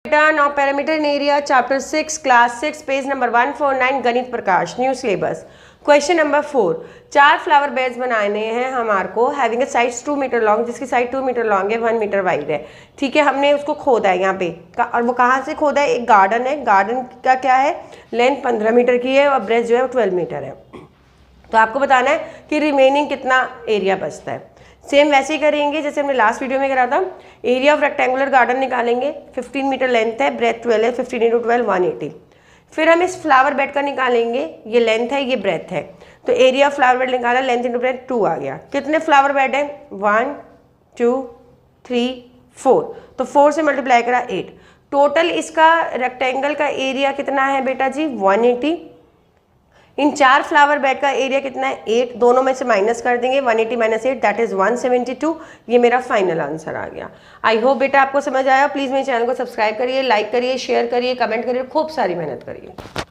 बेटा now perimeter in area chapter 6 class 6 page number 149 Ganit Prakash new syllabus. Question number 4, 4 flower beds बनाने हैं हमारे को having a sides 2 metre long, जिसकी side 2 metre long है 1 metre wide है। ठीक है, हमने उसको खोदा है यहाँ पे और वो कहाँ से खोदा है, एक गार्डन है, गार्डन का क्या है लेंथ 15 मीटर की है और ब्रेथ जो है वो 12 मीटर है। तो आपको बताना है कि रिमेनिंग कितना एरिया बचता है। सेम वैसे ही करेंगे जैसे हमने लास्ट वीडियो में करा था। एरिया ऑफ रेक्टेंगुलर गार्डन निकालेंगे, 15 मीटर लेंथ है, ब्रेथ 12 है, 15 इंटू 12 180। फिर हम इस फ्लावर बेड का निकालेंगे, ये लेंथ है ये ब्रेथ है, तो एरिया ऑफ फ्लावर बेड निकाला, लेंथ इंटू ब्रेथ 2 आ गया। कितने फ्लावर बेड हैं 1 2 3 4, तो 4 से मल्टीप्लाई करा 8। टोटल इसका रेक्टेंगल का एरिया कितना है बेटा जी 180। इन 4 फ्लावर बेड का एरिया कितना है 8, दोनों में से माइनस कर देंगे 180 माइनस 8 दैट इज 172। ये मेरा फाइनल आंसर आ गया। आई होप बेटा आपको समझ आया। प्लीज़ मेरे चैनल को सब्सक्राइब करिए, लाइक करिए, शेयर करिए, कमेंट करिए, खूब सारी मेहनत करिए।